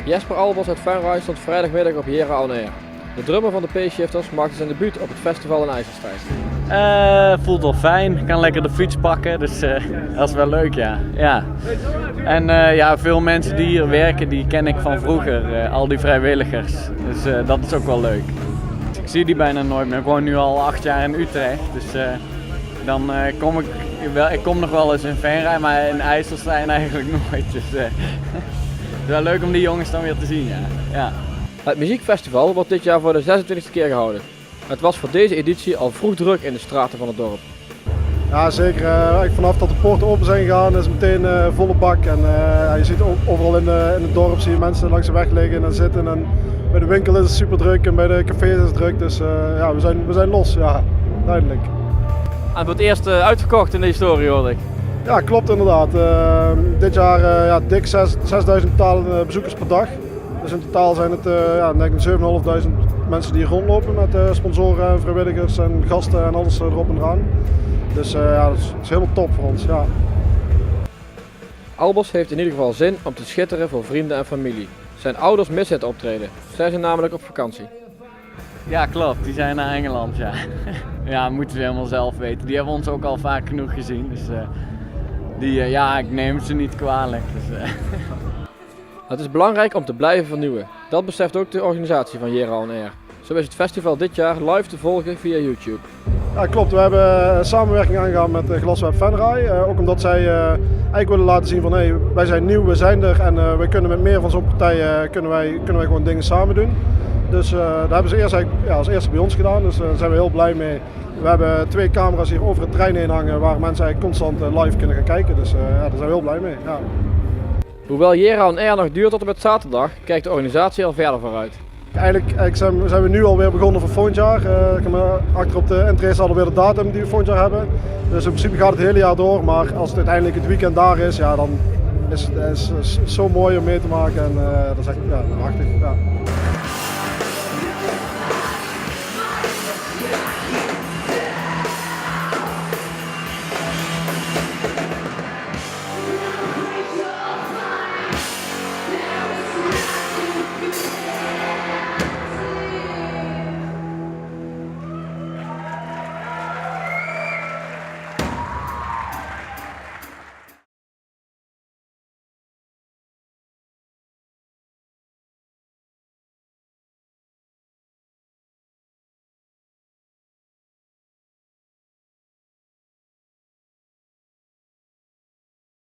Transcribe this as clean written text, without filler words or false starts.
Jesper Albers uit Venray stond vrijdagmiddag op Jera On Air. De drummer van de P-Shifters maakte zijn debuut op het festival in IJsselstein. Voelt wel fijn, ik kan lekker de fiets pakken, dus dat is wel leuk, ja. En veel mensen die hier werken, die ken ik van vroeger, al die vrijwilligers, dus dat is ook wel leuk. Ik zie die bijna nooit meer, ik woon nu al 8 jaar in Utrecht, dus dan ik kom nog wel eens in Venray, maar in IJsselstein eigenlijk nooit. Dus, het is wel leuk om die jongens dan weer te zien, ja. Het muziekfestival wordt dit jaar voor de 26e keer gehouden. Het was voor deze editie al vroeg druk in de straten van het dorp. Ja, zeker. Vanaf dat de poorten open zijn gegaan is het meteen volle bak. En je ziet overal in het dorp zie je mensen langs de weg liggen en zitten. En bij de winkel is het super druk en bij de cafés is het druk. Dus we zijn los, ja, duidelijk. En voor het eerst uitverkocht in de historie, hoorde ik. Ja, klopt inderdaad. Dit jaar dik 6000 totale bezoekers per dag. Dus in totaal zijn het denk ik 7.500 mensen die hier rondlopen met sponsoren, vrijwilligers en gasten en alles erop en eraan. Dus dat is helemaal top voor ons. Ja. Albers heeft in ieder geval zin om te schitteren voor vrienden en familie. Zijn ouders missen het optreden. Zij zijn namelijk op vakantie. Ja, klopt. Die zijn naar Engeland, ja. Ja, moeten ze helemaal zelf weten. Die hebben ons ook al vaak genoeg gezien. Dus ik neem ze niet kwalijk. Dus, Het is belangrijk om te blijven vernieuwen. Dat beseft ook de organisatie van Jera On Air. Zo is het festival dit jaar live te volgen via YouTube. Ja, klopt. We hebben samenwerking aangegaan met Glasweb Venray. Ook omdat zij eigenlijk willen laten zien van wij zijn nieuw, we zijn er en wij kunnen met meer van zo'n partij kunnen wij gewoon dingen samen doen. Dus dat hebben ze eerst als eerste bij ons gedaan, dus daar zijn we heel blij mee. We hebben 2 camera's hier over het terrein heen hangen waar mensen eigenlijk constant live kunnen gaan kijken. Dus daar zijn we heel blij mee. Ja. Hoewel Jera On Air nog duurt tot en met zaterdag, kijkt de organisatie al verder vooruit. Eigenlijk zijn we nu alweer begonnen voor volgend jaar. Achter op de interesse alweer de datum die we volgend jaar hebben. Dus in principe gaat het hele jaar door, maar als het uiteindelijk het weekend daar is, ja, dan is het zo mooi om mee te maken en dat is echt prachtig. Ja.